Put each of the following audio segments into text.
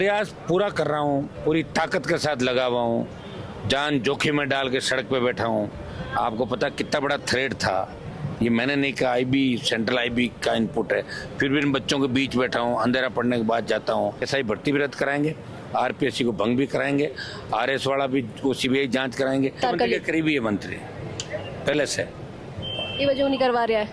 प्रयास पूरा कर रहा हूँ, पूरी ताकत के साथ लगा हुआ हूँ, जान जोखिम में डाल के सड़क पे बैठा हूँ। आपको पता कितना बड़ा थ्रेट था, ये मैंने नहीं कहा, आईबी सेंट्रल आईबी का इनपुट है। फिर भी इन बच्चों के बीच बैठा हूँ, अंधेरा पड़ने के बाद जाता हूँ। ऐसा ही भर्ती भी रद्द कराएंगे, आरपीएससी को भंग भी कराएंगे, आरएस वाला भी वो सीबीआई जांच कराएंगे। मंत्री के करीबी है मंत्री पहले से, ये वजह नहीं करवा रहा है।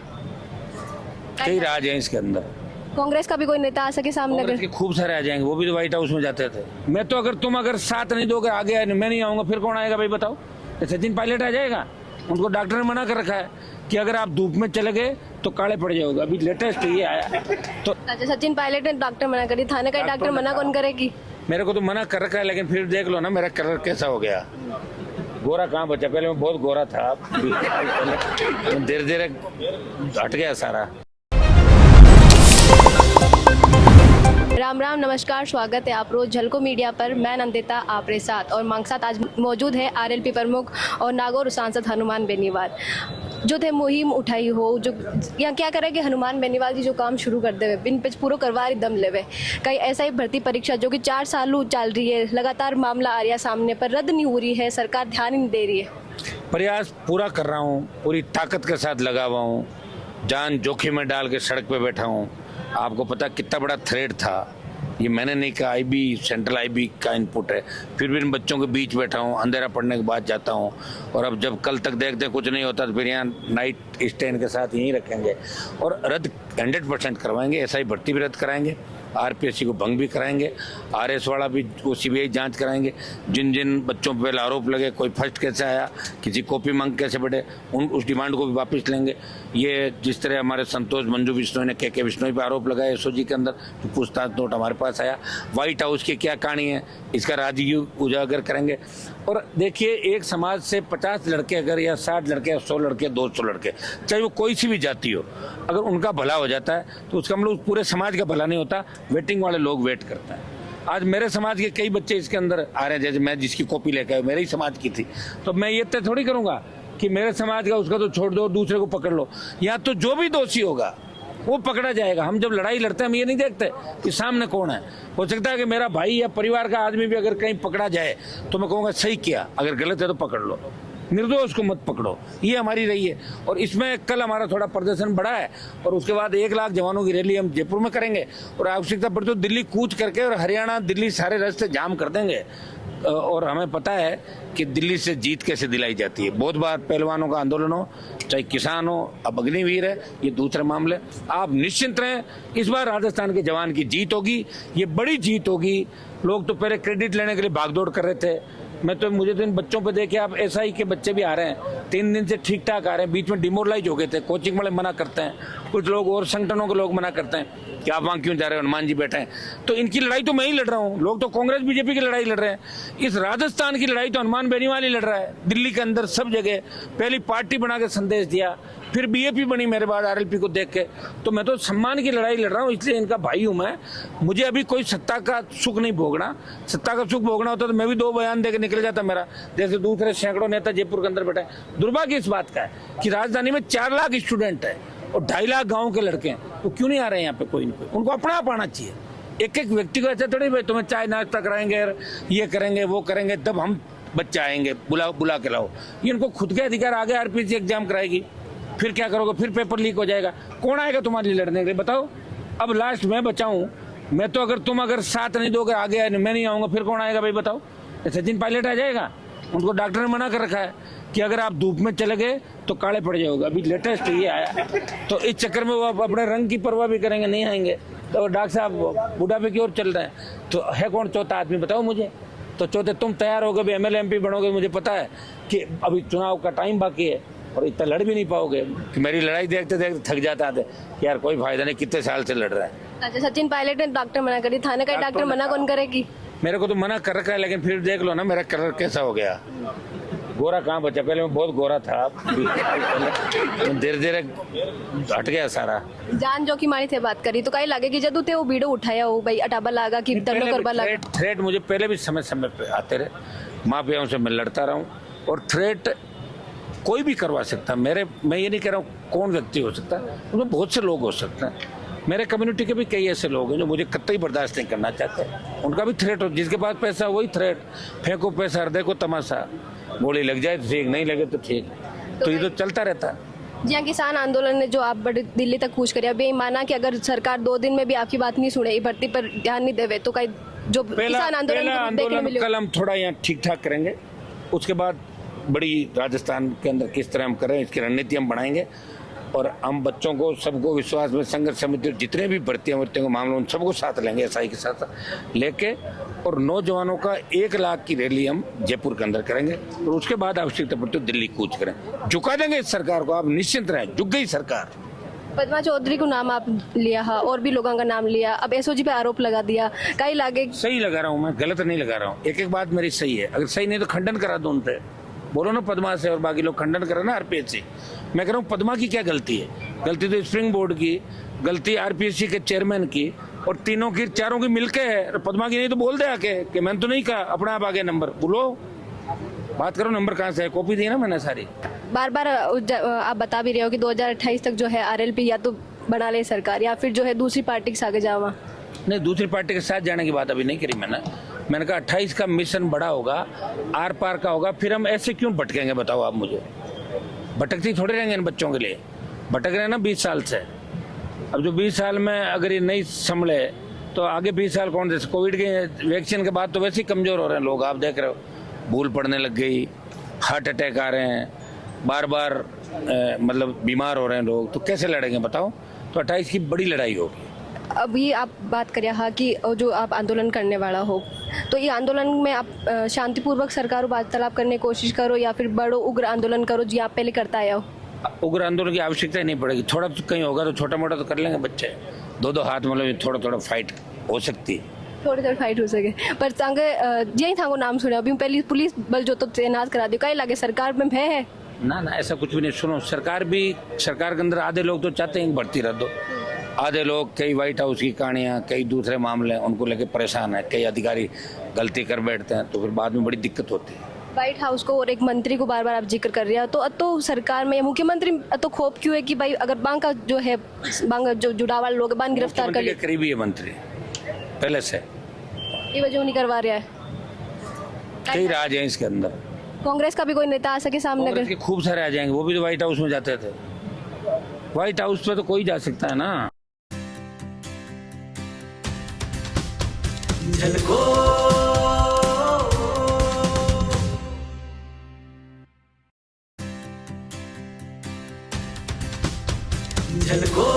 कई राज हैं इसके अंदर। कांग्रेस का भी कोई नेता आ सके सामने कांग्रेस के खूब सारे आ जाएंगे, वो भी तो व्हाइट हाउस में जाते थे। मैं तो अगर साथ नहीं दोगे आगे आए, मैं नहीं आऊंगा, फिर कौन आएगा भाई बताओ? सचिन पायलट आ जाएगा? उनको डॉक्टर ने मना कर रखा है कि अगर आप धूप में चले गए तो काले पड़ जाओगे। अभी लेटेस्ट ये आया तो अच्छा, सचिन पायलट ने डॉक्टर मना करी, थाने का डॉक्टर मना कौन करेगी? मेरे को तो मना कर रखा है, लेकिन फिर देख लो ना मेरा कलर कैसा हो गया। गोरा कहाँ बचा? पहले मैं बहुत गोरा था, धीरे धीरे हट गया सारा। राम राम, नमस्कार, स्वागत है आप रोज झलको मीडिया पर। मैं नंदिता आपरे साथ, और मांग साथ आज मौजूद है आरएलपी प्रमुख और नागौर सांसद हनुमान बेनीवाल, जो थे मुहिम उठाई हो, जो यहाँ क्या करे कि हनुमान बेनीवाल जी जो काम शुरू कर देवे, बिन पे पूरा करवा दम लेवे। कई ऐसा ही भर्ती परीक्षा जो कि 4 साल चल रही है, लगातार मामला आ रहा है सामने पर, रद्द नहीं हो रही है, सरकार ध्यान ही नहीं दे रही है। प्रयास पूरा कर रहा हूँ, पूरी ताकत के साथ लगा हुआ हूँ, जान जोखिम में डाल के सड़क पे बैठा हूँ। आपको पता कितना बड़ा थ्रेट था, ये मैंने नहीं कहा, आईबी सेंट्रल आईबी का इनपुट है। फिर भी इन बच्चों के बीच बैठा हूँ, अंधेरा पड़ने के बाद जाता हूँ। और अब जब कल तक देखते कुछ नहीं होता तो फिर यहाँ नाइट स्टैंड के साथ यहीं रखेंगे और रद्द 100% करवाएंगे। ऐसा ही भर्ती भी रद्द कराएंगे, आरपीएससी को भंग भी कराएंगे, आरएस वाला भी वो सीबीआई जांच कराएंगे। जिन जिन बच्चों पर पहले आरोप लगे, कोई फर्स्ट कैसे आया, किसी कॉपी मांग कैसे बढ़े, उस डिमांड को भी वापस लेंगे। ये जिस तरह हमारे संतोष मंजू बिश्नोई ने के बिश्नोई पर आरोप लगाया एसओजी के अंदर, तो पूछताछ नोट हमारे पास आया। व्हाइट हाउस की क्या कहानी है, इसका राजयोग उजागर करेंगे। और देखिए, एक समाज से 50 लड़के अगर, या 60 लड़के, या 100 लड़के, 200 लड़के, चाहे वो कोई सी भी जाति हो, अगर उनका भला हो जाता है तो उसका मतलब पूरे समाज का भला नहीं होता। वेटिंग वाले लोग वेट करते हैं। आज मेरे समाज के कई बच्चे इसके अंदर आ रहे हैं, जैसे मैं जिसकी कॉपी लेकर आया, मेरे ही समाज की थी, तो मैं ये तय थोड़ी करूंगा कि मेरे समाज का उसका तो छोड़ दो, दूसरे को पकड़ लो। यहाँ तो जो भी दोषी होगा वो पकड़ा जाएगा। हम जब लड़ाई लड़ते हैं हम ये नहीं देखते कि सामने कौन है। हो सकता है कि मेरा भाई या परिवार का आदमी भी अगर कहीं पकड़ा जाए तो मैं कहूँगा सही किया, अगर गलत है तो पकड़ लो, निर्दोष को मत पकड़ो। ये हमारी रही है। और इसमें कल हमारा थोड़ा प्रदर्शन बढ़ा है, और उसके बाद 1 लाख जवानों की रैली हम जयपुर में करेंगे, और आवश्यकता पड़ी तो दिल्ली कूच करके और हरियाणा दिल्ली सारे रास्ते जाम कर देंगे। और हमें पता है कि दिल्ली से जीत कैसे दिलाई जाती है। बहुत बार पहलवानों का आंदोलन हो, चाहे किसान हो, अब अग्निवीर है, ये दूसरे मामले। आप निश्चिंत रहें, इस बार राजस्थान के जवान की जीत होगी, ये बड़ी जीत होगी। लोग तो पहले क्रेडिट लेने के लिए भागदौड़ कर रहे थे। मुझे तो इन बच्चों पे देखे, आप एसआई के बच्चे भी आ रहे हैं, 3 दिन से ठीक ठाक आ रहे हैं, बीच में डिमोरलाइज हो गए थे, कोचिंग वाले मना करते हैं, कुछ लोग और संगठनों के लोग मना करते हैं कि आप वहाँ क्यों जा रहे हो, हनुमान जी बैठे हैं। तो इनकी लड़ाई तो मैं ही लड़ रहा हूँ, लोग तो कांग्रेस बीजेपी की लड़ाई लड़ रहे हैं। इस राजस्थान की लड़ाई तो हनुमान बेनीवाल ही लड़ रहा है। दिल्ली के अंदर सब जगह पहली पार्टी बना के संदेश दिया, फिर बीएपी बनी मेरे बाद आरएलपी को देख के। तो मैं तो सम्मान की लड़ाई लड़ रहा हूँ, इसलिए इनका भाई हूँ मैं। मुझे अभी कोई सत्ता का सुख नहीं भोगना। सत्ता का सुख भोगना होता तो मैं भी 2 बयान दे के निकल जाता मेरा, जैसे दूसरे सैकड़ों नेता जयपुर के अंदर बैठे हैं। दुर्भाग्य इस बात का है कि राजधानी में 4 लाख स्टूडेंट है और 2.5 लाख गाँव के लड़के हैं, तो क्यों नहीं आ रहे हैं यहाँ पे कोई? उनको अपना आप आना चाहिए। एक एक व्यक्ति को ऐसा थोड़ी भाई तुम्हें चाय नाश्ता कराएंगे, ये करेंगे वो करेंगे, तब हम बच्चे आएंगे, बुला के लाओ। ये इनको खुद के अधिकार, आगे आरपीएससी एग्जाम कराएगी, फिर क्या करोगे? फिर पेपर लीक हो जाएगा, कौन आएगा तुम्हारे लिए लड़ने के लिए बताओ? अब लास्ट मैं बचाऊं, मैं तो अगर साथ नहीं दोगे आगे आए, मैं नहीं आऊंगा, फिर कौन आएगा भाई बताओ? सचिन पायलट आ जाएगा? उनको डॉक्टर ने मना कर रखा है कि अगर आप धूप में चले गए तो काले पड़ जाओगे। अभी लेटेस्ट ये आया, तो इस चक्कर में वो अपने रंग की परवाह भी करेंगे, नहीं आएंगे। तो डॉक्टर साहब बुढ़ापे की ओर चल रहे हैं, तो है कौन चौथा आदमी बताओ मुझे? तो चौथे तुम तैयार होगे भी, एमएलए एमपी बनोगे, मुझे पता है कि अभी चुनाव का टाइम बाकी है और इतना लड़ भी नहीं पाओगे कि मेरी लड़ाई देखते देखते थक जाता है यार, कोई फायदा नहीं, कितने साल से लड़ रहा है। अच्छा, सचिन पायलट ने डॉक्टर मना करी, थाने का डॉक्टर मना कौन करेगी? मेरे को तो मना कर रखा है, लेकिन फिर देख लो ना मेरा कलर कैसा हो गया। गोरा कहाँ बचा? पहले मैं बहुत गोरा था, धीरे धीरे हट गया सारा। जान जोखिम मारी थे बात करी तो कहीं लगे कि जदू थे वो वीडियो उठाया हो भाई, अटाबा लगा कि दंडो करबा लगा। थ्रेट मुझे पहले भी समय समय पे आते रहे, माफियाओं से मैं लड़ता रहा हूँ, और थ्रेट कोई भी करवा सकता है। मैं ये नहीं कह रहा हूँ कौन व्यक्ति हो सकता है, उसमें बहुत से लोग हो सकते हैं। मेरे कम्युनिटी के भी कई ऐसे लोग हैं जो मुझे कतई बर्दाश्त नहीं करना चाहते। उनका भी थ्रेट हो, जिसके पास पैसा वही थ्रेट, फेंको पैसा हृदय को तमाशा, गोली लग जाए तो ठीक, नहीं लगे तो ठीक, तो ये तो चलता रहता है। जी हाँ, किसान आंदोलन ने जो आप बड़ी दिल्ली तक कूच करी, अब ये माना कि अगर सरकार 2 दिन में भी आपकी बात नहीं सुने, भर्ती पर ध्यान नहीं देवे, तो कहीं जो किसान आंदोलन देखने मिले। कल हम थोड़ा यहाँ ठीक ठाक करेंगे, उसके बाद बड़ी राजस्थान के अंदर किस तरह हम करें इसकी रणनीति हम बनाएंगे, और हम बच्चों को सबको विश्वास में संघर्ष समिति जितने भी भर्तियों के मामले उन सबको साथ लेंगे, एसआई के साथ लेके, और नौजवानों का 1 लाख की रैली हम जयपुर के अंदर करेंगे, और उसके बाद आवश्यकता पड़ती है दिल्ली कूच करें। झुका देंगे इस सरकार को, आप निश्चिंत रहें, झुक गई सरकार। पद्मा चौधरी को नाम आप लिया है और भी लोगों का नाम लिया, अब एसओजी पे आरोप लगा दिया, कई लागे। सही लगा रहा हूँ मैं, गलत नहीं लगा रहा हूँ। एक एक बात मेरी सही है, अगर सही नहीं तो खंडन करा दो उनसे, बोलो ना पद्मा से, और बाकी लोग खंडन करें ना आरपीएस से। मैं कह रहा हूँ पद्मा की क्या गलती है? गलती तो स्प्रिंग बोर्ड की, गलती आरपीएससी के चेयरमैन की, और तीनों की चारों की मिलके है। पद्मा की नहीं तो बोल दे आके कि मैंने तो नहीं कहा, अपना आप आगे नंबर बोलो, बात करो नंबर कहाँ से है, कॉपी दी ना मैंने सारी। बार बार आप बता भी रहे हो कि 2028 तक जो है आरएलपी या तो बना ले सरकार, या फिर जो है दूसरी पार्टी के साथ जावा। नहीं, दूसरी पार्टी के साथ जाने की बात अभी नहीं करी मैंने कहा 28 का मिशन बड़ा होगा, आर पार का होगा, फिर हम ऐसे क्यों भटकेंगे बताओ आप मुझे? भटकती थोड़े रहेंगे इन बच्चों के लिए, भटक रहे हैं ना 20 साल से। अब जो 20 साल में अगर ये नहीं संभले तो आगे 20 साल कौन दे? कोविड के वैक्सीन के बाद तो वैसे ही कमजोर हो रहे हैं लोग, आप देख रहे हो, भूल पड़ने लग गई, हार्ट अटैक आ रहे हैं, बार बार मतलब बीमार हो रहे हैं लोग, तो कैसे लड़ेंगे बताओ? तो 28 की बड़ी लड़ाई होगी। अभी आप बात करिए हाँ कि जो आप आंदोलन करने वाला हो, तो ये आंदोलन में आप शांतिपूर्वक सरकार को वार्तालाप करने की कोशिश करो, या फिर बड़ो उग्र आंदोलन करो जी आप पहले करता आया हो? उग्र आंदोलन की आवश्यकता ही नहीं पड़ेगी, थोड़ा तो कहीं होगा तो छोटा मोटा तो कर लेंगे बच्चे, 2-2 हाथ मतलब थोड़ा थोड़ा फाइट हो सकती है, थोड़ी फाइट हो सके। पर तांगे यही था नाम सुने, अभी पहले पुलिस बल जो तो तैनात करा दियो, कहीं लगे सरकार में भय है? ना ऐसा कुछ भी नहीं। सुनो, सरकार के अंदर आधे लोग तो चाहते हैं भर्ती रद्द हो, आधे लोग कई व्हाइट हाउस की कहानियां, कई दूसरे मामले उनको लेके परेशान है, कई अधिकारी गलती कर बैठते हैं, तो फिर बाद में बड़ी दिक्कत होती है। व्हाइट हाउस को और एक मंत्री को बार बार आप जिक्र कर रहे हो, तो सरकार में मुख्यमंत्री तो खोप क्यों है कि भाई अगर बांग का जो है, बांग जो जुड़ावा लोग बांग गिरफ्तार कर ले, करीबी है मंत्री पहले से, ये वजह नहीं करवा रहा है। कई राज है इसके अंदर। कांग्रेस का भी कोई नेता आ सके सामने? कांग्रेस के खूब सारे आ जाएंगे, वो भी तो व्हाइट हाउस में जाते थे। व्हाइट हाउस पे तो कोई जा सकता है ना। झलको